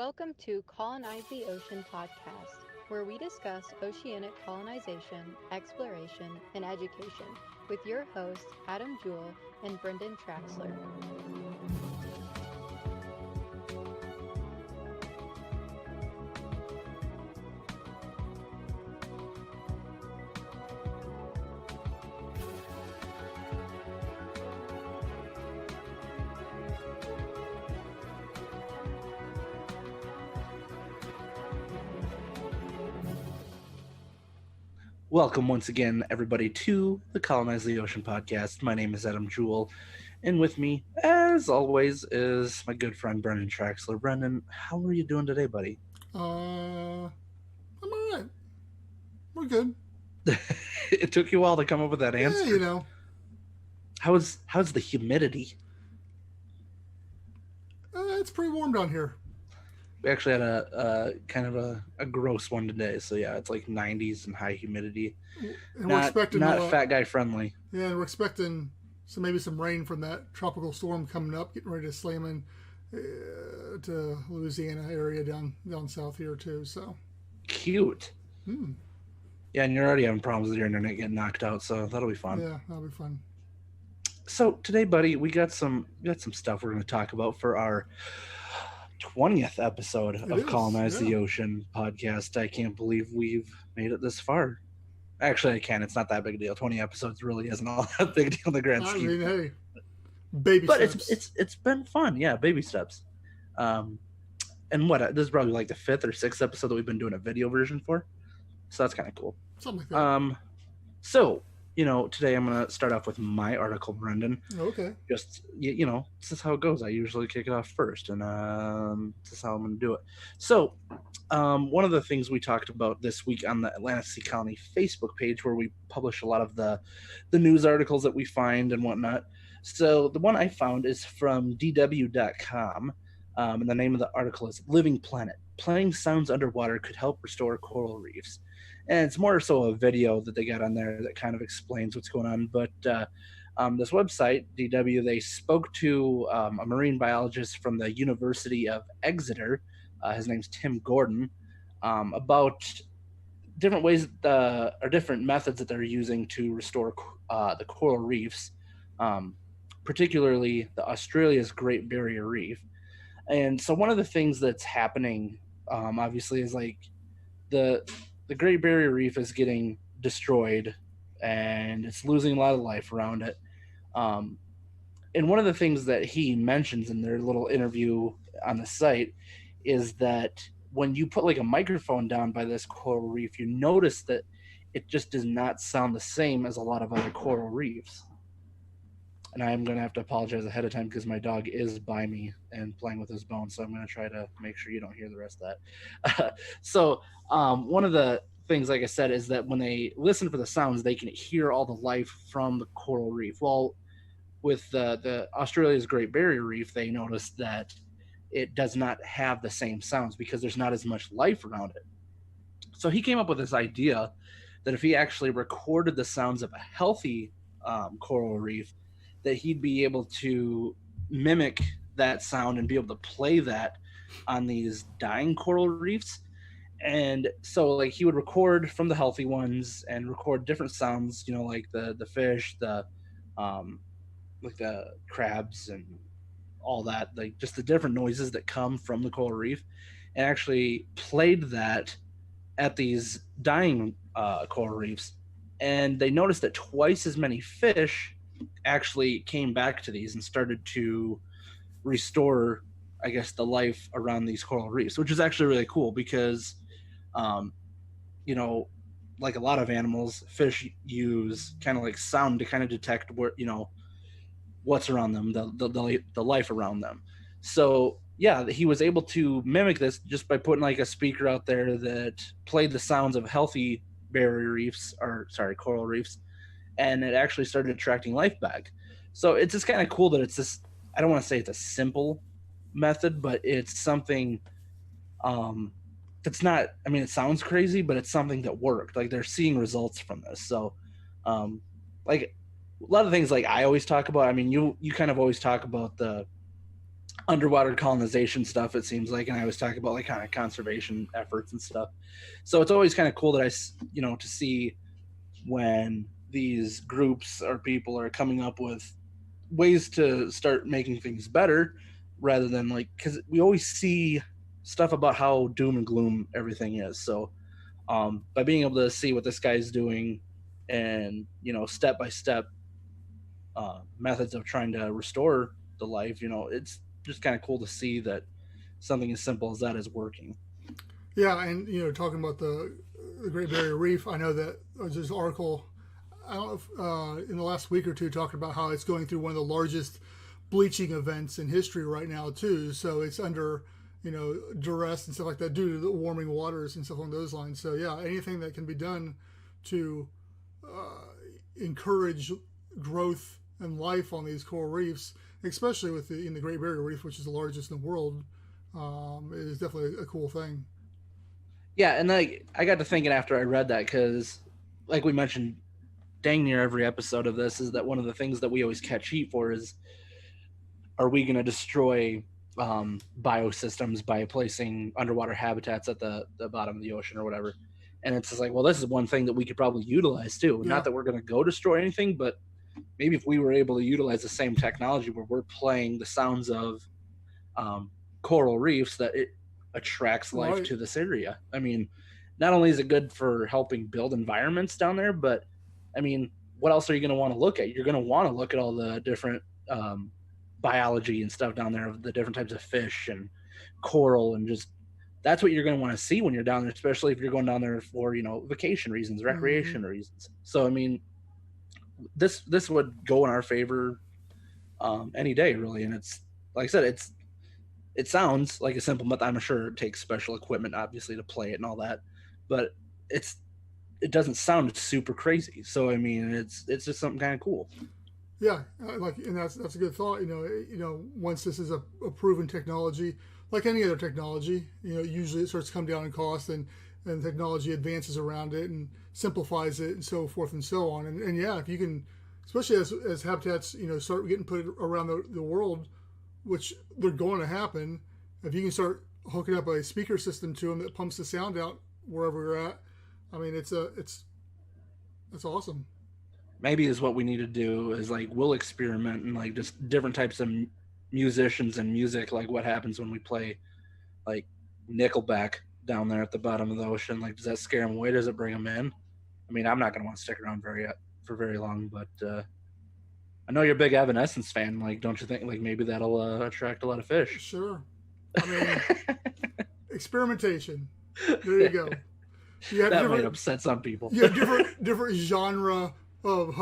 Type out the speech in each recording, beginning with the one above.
Welcome to Colonize the Ocean podcast, where we discuss oceanic colonization, exploration, and education with your hosts, Adam Jewell and Brendon Traxler. Welcome once again, everybody, to the Colonize the Ocean podcast. My name is Adam Jewell, and with me, as always, is my good friend Brendon Traxler. Brendon, how are you doing today, buddy? I'm alright. We're good. It took you a while to come up with that Yeah, answer. you know. How's the humidity? It's pretty warm down here. We actually had a kind of a gross one today, so yeah, it's like 90s and high humidity. And we're expecting not fat guy friendly. Yeah, and we're expecting maybe some rain from that tropical storm coming up, getting ready to slam in to Louisiana area down south here too. So Cute. Yeah, and you're already having problems with your internet getting knocked out, so that'll be fun. Yeah, that'll be fun. So today, buddy, we got some stuff we're going to talk about for our 20th episode of Colonize the Ocean podcast. I can't believe we've made it this far. Actually, I can. It's not that big a deal. 20 episodes really isn't all that big a deal in the grand scheme. I mean, hey, baby steps. But it's been fun. Yeah, baby steps. And this is probably like the 5th or 6th episode that we've been doing a video version for. So that's kind of cool. Something like that. So, today I'm going to start off with my article, Brendon. Okay. Just, this is how it goes. I usually kick it off first, and this is how I'm going to do it. So, one of the things we talked about this week on the Atlantic Sea Colony Facebook page, where we publish a lot of the news articles that we find and whatnot. So, the one I found is from DW.com, and the name of the article is Living Planet. Playing sounds underwater could help restore coral reefs. And it's more so a video that they got on there that kind of explains what's going on. But this website, DW, they spoke to a marine biologist from the University of Exeter. His name's Tim Gordon, about different ways or different methods that they're using to restore the coral reefs, particularly the Australia's Great Barrier Reef. And so one of the things that's happening, obviously, is like the Great Barrier Reef is getting destroyed and it's losing a lot of life around it. And one of the things that he mentions in their little interview on the site is that when you put like a microphone down by this coral reef, you notice that it just does not sound the same as a lot of other coral reefs. And I'm going to have to apologize ahead of time because my dog is by me and playing with his bones. So I'm going to try to make sure you don't hear the rest of that. So one of the things, like I said, is that when they listen for the sounds, they can hear all the life from the coral reef. Well, with the Australia's Great Barrier Reef, they noticed that it does not have the same sounds because there's not as much life around it. So he came up with this idea that if he actually recorded the sounds of a healthy coral reef, that he'd be able to mimic that sound and be able to play that on these dying coral reefs. And so like he would record from the healthy ones and record different sounds, like the fish, like the crabs and all that, like just the different noises that come from the coral reef, and actually played that at these dying coral reefs. And they noticed that twice as many fish actually came back to these and started to restore, I guess, the life around these coral reefs, which is actually really cool because, like a lot of animals, fish use kind of like sound to kind of detect where, what's around them, the life around them. So yeah, he was able to mimic this just by putting like a speaker out there that played the sounds of healthy coral reefs, and it actually started attracting life back. So it's just kind of cool that it's this, I don't want to say it's a simple method, but it's something that's not, I mean, it sounds crazy, but it's something that worked. Like they're seeing results from this. So like a lot of things like I always talk about, I mean, you kind of always talk about the underwater colonization stuff, it seems like, and I was talking about like kind of conservation efforts and stuff. So it's always kind of cool that to see when these groups or people are coming up with ways to start making things better, rather than like, because we always see stuff about how doom and gloom everything is. So by being able to see what this guy's doing, and step by step methods of trying to restore the life, it's just kind of cool to see that something as simple as that is working. Yeah, and talking about the Great Barrier Reef, I know that there's this article, I don't know if, in the last week or two, talking about how it's going through one of the largest bleaching events in history right now too. So it's under duress and stuff like that due to the warming waters and stuff along those lines. So yeah, anything that can be done to encourage growth and life on these coral reefs, especially in the Great Barrier Reef, which is the largest in the world, is definitely a cool thing. Yeah, and I got to thinking after I read that, because like we mentioned dang near every episode of this, is that one of the things that we always catch heat for is, are we going to destroy biosystems by placing underwater habitats at the bottom of the ocean or whatever? And it's just like, well, this is one thing that we could probably utilize too. Yeah. Not that we're going to go destroy anything, but maybe if we were able to utilize the same technology where we're playing the sounds of coral reefs, that it attracts life to this area. I mean, not only is it good for helping build environments down there, but I mean, what else are you going to want to look at? You're going to want to look at all the different biology and stuff down there, of the different types of fish and coral, and just that's what you're going to want to see when you're down there, especially if you're going down there for vacation reasons, recreation reasons. So I mean, this would go in our favor any day, really. And it's like I said, it sounds like a simple method. I'm sure it takes special equipment, obviously, to play it and all that, but it doesn't sound super crazy. So I mean, it's just something kind of cool. Yeah, and that's a good thought. Once this is a proven technology, like any other technology, usually it starts to come down in cost, and technology advances around it and simplifies it and so forth and so on. And yeah, if you can, especially as habitats, start getting put around the world, which they're going to happen, if you can start hooking up a speaker system to them that pumps the sound out wherever you're at, I mean, it's awesome. Maybe is what we need to do is like, we'll experiment and like just different types of musicians and music, like what happens when we play like Nickelback down there at the bottom of the ocean. Like, does that scare them away? Does it bring them in? I mean, I'm not going to want to stick around for very long, but I know you're a big Evanescence fan. Like, don't you think like maybe that'll attract a lot of fish? Sure. I mean, experimentation. There you go. That might upset some people. You have different genre of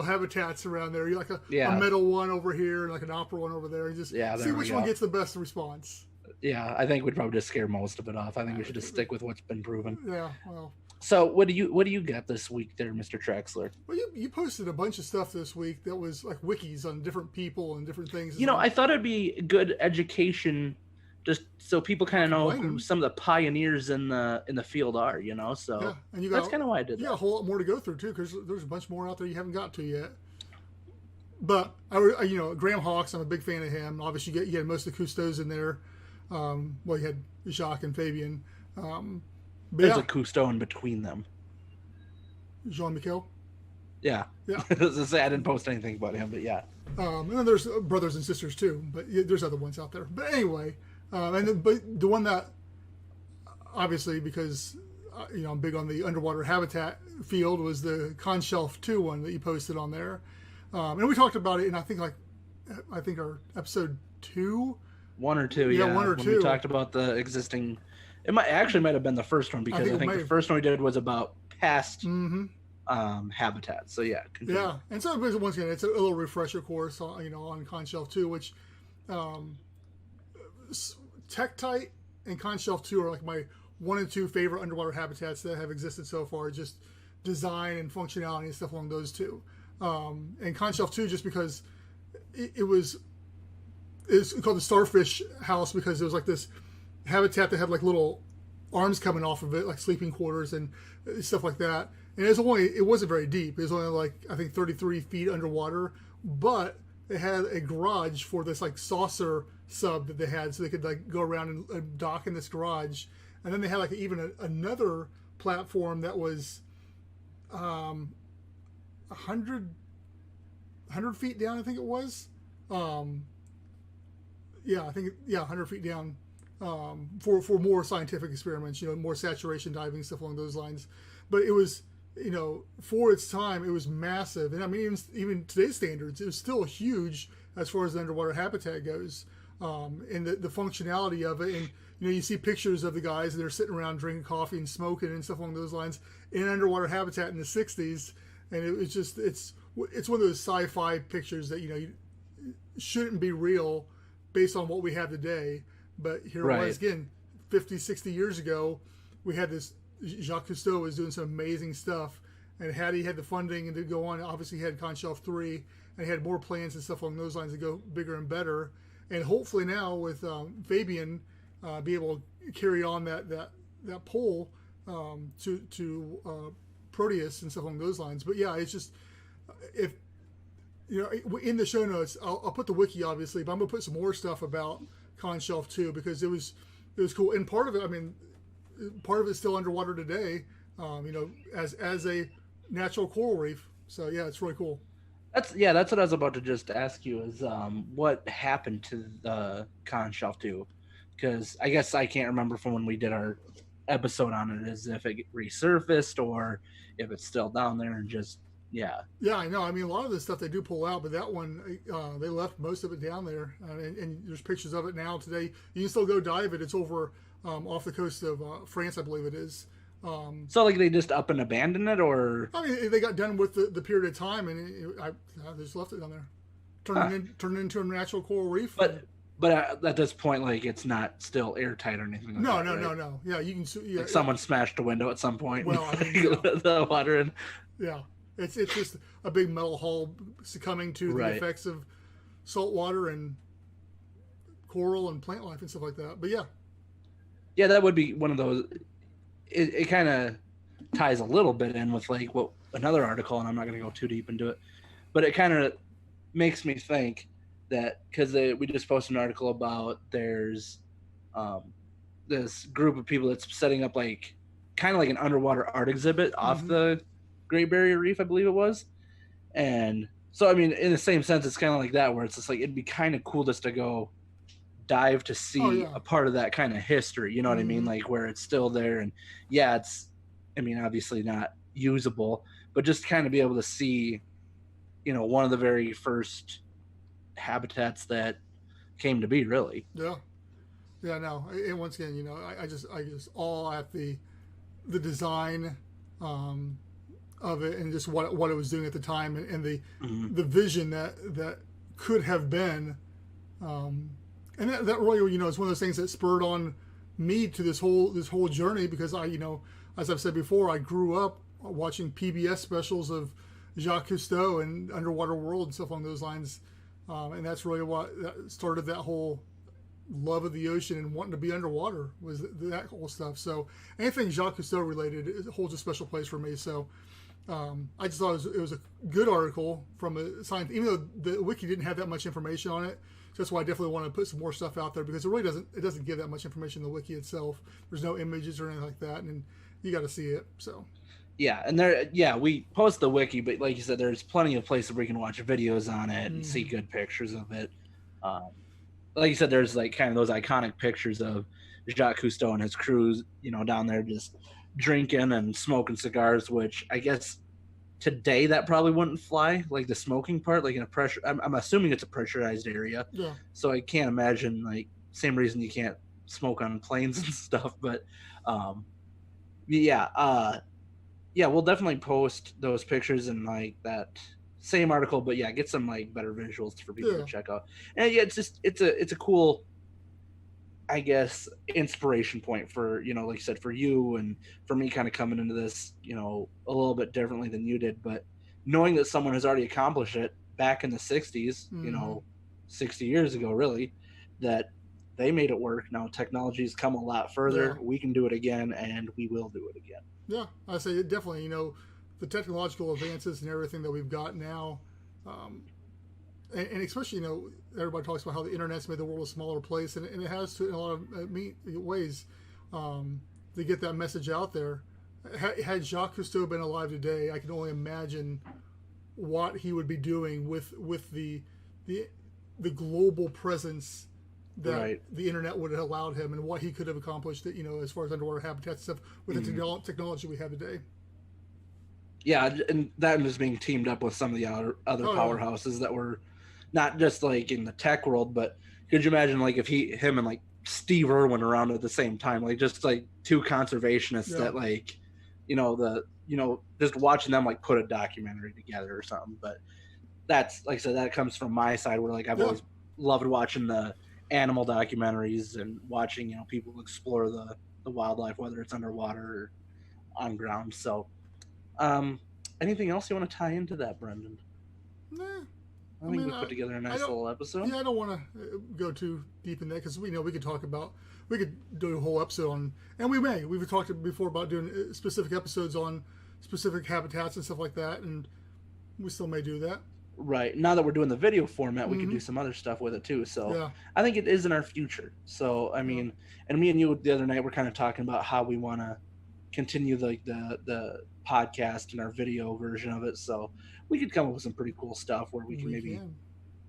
habitats around there. You like a metal one over here, and like an opera one over there, and just see which one gets the best response. Yeah, I think we'd probably just scare most of it off. I think we should just stick with what's been proven. Yeah, well. So what do you got this week there, Mr. Traxler? Well, you posted a bunch of stuff this week that was like wikis on different people and different things. I thought it'd be good education, just so people kind of know who some of the pioneers in the field are. So yeah, and that's kind of why I did that. Yeah, a whole lot more to go through too, because there's a bunch more out there you haven't got to yet. But Graham Hawkes, I'm a big fan of him. Obviously, you had most of the Cousteaus in there. You had Jacques and Fabian. There's a Cousteau in between them. Jean-Michel? Yeah. Yeah. I was gonna say, I didn't post anything about him, but yeah. And then there's brothers and sisters too, but there's other ones out there. But anyway, but the one that, obviously, because I'm big on the underwater habitat field, was the Conshelf 2 one that you posted on there. And we talked about it in, I think our episode 2. 1 or 2, yeah. 1 or 2. We talked about the existing. It might have been the first one, because I think the first one we did was about past habitats. So yeah. Continue. Yeah, and so once again, it's a little refresher course on Conshelf 2, which Tektite and Conshelf 2 are like my 1 and 2 favorite underwater habitats that have existed so far. Just design and functionality and stuff along those two. And Conshelf 2 just because it's called the Starfish House, because it was like this habitat that had like little arms coming off of it, like sleeping quarters and stuff like that. And it wasn't very deep. It was only like, I think, 33 feet underwater, but they had a garage for this like saucer sub that they had, so they could like go around and dock in this garage. And then they had like even another platform that was 100 feet down, I think it was. I think 100 feet down, for more scientific experiments, more saturation diving, stuff along those lines. But it was, for its time, it was massive. And I mean, even today's standards, it was still huge as far as the underwater habitat goes, and the functionality of it. And you see pictures of the guys that are sitting around drinking coffee and smoking and stuff along those lines in underwater habitat in the 60s. And it was just, it's one of those sci-fi pictures that shouldn't be real based on what we have today. But here it was again, 50, 60 years ago. We had this, Jacques Cousteau was doing some amazing stuff, and had he had the funding and to go on, obviously he had Conshelf 3, and he had more plans and stuff along those lines to go bigger and better. And hopefully now with Fabian, be able to carry on that pole to Proteus and stuff along those lines. But yeah, it's just, if in the show notes, I'll put the wiki obviously, but I'm gonna put some more stuff about Conshelf too, because it was cool. And part of it, I mean, part of it's still underwater today, as a natural coral reef. So yeah, it's really cool. That's what I was about to just ask you is what happened to the Conshelf 2, because I guess I can't remember from when we did our episode on it, as if it resurfaced or if it's still down there and just yeah, I know. I mean, a lot of this stuff they do pull out, but that one they left most of it down there, and there's pictures of it now today. You can still go dive it. It's over off the coast of France, I believe it is. So like they just up and abandoned it, or I mean they got done with the period of time, and I just left it down there, turned it into a natural coral reef. But at this point, like it's not still airtight or anything. Like no, that, right? no. Yeah, you can. Yeah, like someone smashed a window at some point. Well, I mean, the water in. Yeah, it's just a big metal hull succumbing to the effects of salt water and coral and plant life and stuff like that. But yeah, that would be one of those. It kind of ties a little bit in with like what another article, and I'm not going to go too deep into it, but it kind of makes me think that because we just posted an article about there's this group of people that's setting up like kind of like an underwater art exhibit off the Great Barrier Reef, I believe it was. And so, I mean, in the same sense, it's kind of like that, where it's just like it'd be kind of cool just to go dive to see a part of that kind of history, you know what I mean? Like where it's still there, and it's, I mean, obviously not usable, but just kind of be able to see, one of the very first habitats that came to be, really. No. And once again, I just all at the design of it, and just what it was doing at the time, and the vision that could have been, and that really, is one of those things that spurred on me to this whole journey, because I, as I've said before, I grew up watching PBS specials of Jacques Cousteau and Underwater World and stuff along those lines, and that's really what started that whole love of the ocean and wanting to be underwater, was that whole stuff. So anything Jacques Cousteau related holds a special place for me. So I just thought it was a good article from a science, even though the wiki didn't have that much information on it. So that's why I definitely want to put some more stuff out there, because it really doesn't give that much information in the wiki itself. There's no images or anything like that, and you got to see it. So yeah, and we post the wiki, but like you said, there's plenty of places where you can watch videos on it and see good pictures of it. Like you said, there's like kind of those iconic pictures of Jacques Cousteau and his crews, down there just drinking and smoking cigars, which I guess today that probably wouldn't fly, like the smoking part, like in a pressure. I'm assuming it's a pressurized area, so I can't imagine, like, same reason you can't smoke on planes and stuff. But we'll definitely post those pictures in like that same article, but get some like better visuals for people to check out. And it's a cool, I guess, inspiration point for, like you said, for you and for me, kind of coming into this, a little bit differently than you did, but knowing that someone has already accomplished it back in the 60s, 60 years ago, really, that they made it work. Now technology's come a lot further. We can do it again, and we will do it again. Yeah, I say it definitely, the technological advances and everything that we've got now, and especially, everybody talks about how the internet's made the world a smaller place, and it has to in a lot of ways to get that message out there. Had Jacques Cousteau been alive today, I can only imagine what he would be doing with the global presence that the internet would have allowed him, and what he could have accomplished, as far as underwater habitat stuff with the technology we have today. Yeah, and that was being teamed up with some of the other powerhouses that were not just like in the tech world, but could you imagine like if him and like Steve Irwin around at the same time, like just like two conservationists that like, just watching them like put a documentary together or something. But that's, like I said, that comes from my side where like I've always loved watching the animal documentaries and watching, people explore the wildlife, whether it's underwater or on ground. So anything else you want to tie into that, Brendon? Nah. I think we put together a nice little episode. Yeah, I don't want to go too deep in that because we could talk about, we could do a whole episode on, and we've talked before about doing specific episodes on specific habitats and stuff like that, and we still may do that. Right. Now that we're doing the video format, we can do some other stuff with it too. So I think it is in our future. So, I mean, and me and you the other night, we're kind of talking about how we want to continue the podcast and our video version of it. So we could come up with some pretty cool stuff where we can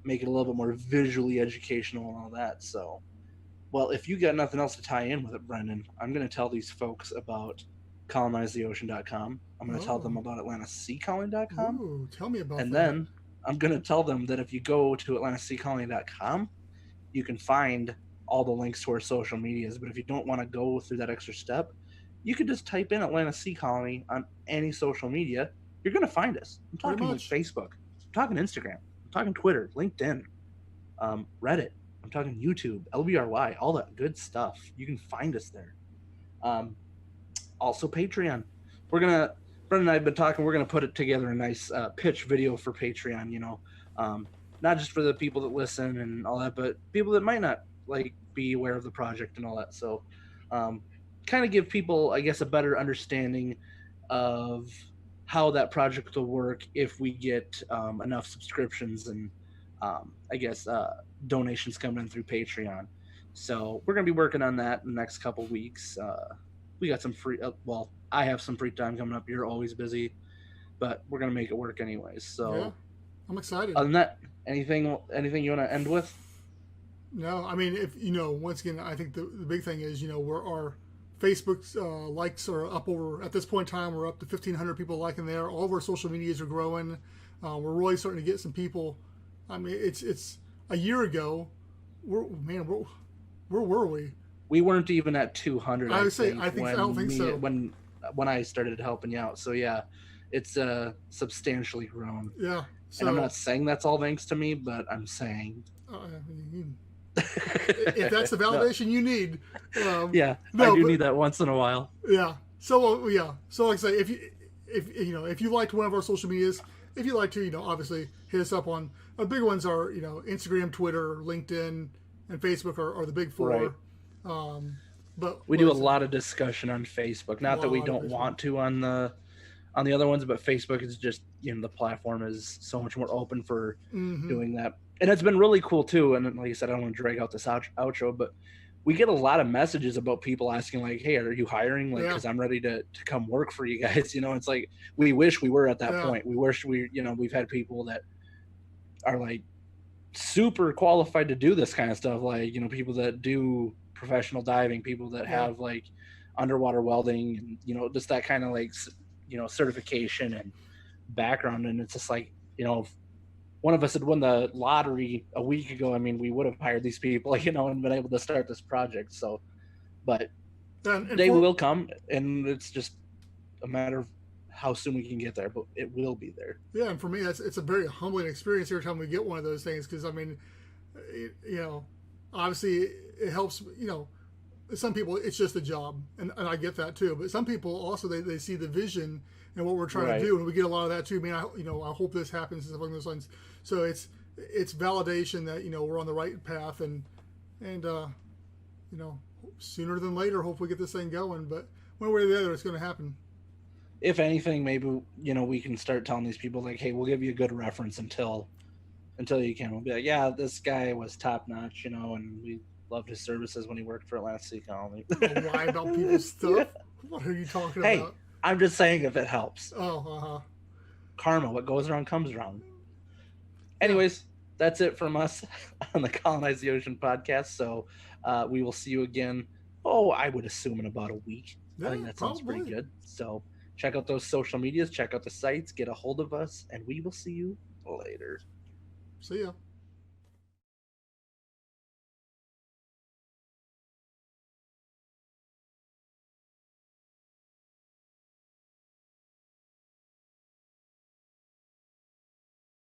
make it a little bit more visually educational and all that. So, well, if you got nothing else to tie in with it, Brendon, I'm going to tell these folks about colonizetheocean.com. I'm going to tell them about atlantaseacolony.com. Ooh, tell me about that. And then I'm going to tell them that if you go to atlantaseacolony.com, you can find all the links to our social medias. But if you don't want to go through that extra step, you could just type in Atlanta Sea Colony on any social media. You're going to find us. I'm talking like Facebook. I'm talking Instagram. I'm talking Twitter, LinkedIn, Reddit. I'm talking YouTube, LBRY, all that good stuff. You can find us there. Also Patreon. Brendon and I have been talking. We're going to put together a nice pitch video for Patreon, not just for the people that listen and all that, but people that might not be aware of the project and all that. So kind of give people, I guess, a better understanding of how that project will work if we get enough subscriptions and donations coming in through Patreon. So we're going to be working on that in the next couple weeks. We got some free, I have some free time coming up. You're always busy, but we're going to make it work anyways. So yeah, I'm excited. Other than that, anything you want to end with? No, I mean, if once again, I think the big thing is, our Facebook's likes are up over, at this point in time, we're up to 1,500 people liking there. All of our social medias are growing. We're really starting to get some people. I mean, it's a year ago. Where were we? We weren't even at 200. I don't think so. When I started helping you out. So yeah, it's substantially grown. Yeah. So, and I'm not saying that's all thanks to me, but I'm saying if that's the validation you need. I do need that once in a while. Yeah. So like I say, if you liked one of our social medias, if you like to, obviously hit us up on. The big ones are Instagram, Twitter, LinkedIn, and Facebook are the big four. Right. But we do a lot of discussion on Facebook. Not that we don't want to on the other ones, but Facebook is just the platform is so much more open for doing that, and it's been really cool too. And like I said, I don't want to drag out this outro, but we get a lot of messages about people asking like, "Hey, are you hiring?" Because I'm ready to come work for you guys. It's like we wish we were at that point. We wish we've had people that are like super qualified to do this kind of stuff. Like people that do professional diving, people that have like underwater welding and just that kind of like certification and background. And it's just like if one of us had won the lottery a week ago, I mean, we would have hired these people and been able to start this project. So but they will come, and it's just a matter of how soon we can get there, but it will be there. Yeah, and for me it's a very humbling experience every time we get one of those things, because I mean obviously it helps. Some people it's just a job, and I get that too. But some people also they see the vision and what we're trying to do, and we get a lot of that too. I mean, I hope this happens and stuff along those lines. So it's validation that we're on the right path, and sooner than later, hopefully get this thing going. But one way or the other, it's going to happen. If anything, maybe we can start telling these people like, hey, we'll give you a good reference until until you can. We'll be like, yeah, this guy was top notch, and we loved his services when he worked for Atlantic City Colony. Don't lie about people's stuff. What are you talking Hey, about? I'm just saying if it helps. Oh, uh-huh. Karma, what goes around comes around. Yeah. Anyways, that's it from us on the Colonize the Ocean podcast. So we will see you again. Oh, I would assume in about a week. Yeah, I think that sounds pretty probably. good. So check out those social medias, check out the sites, get a hold of us, and we will see you later. See ya.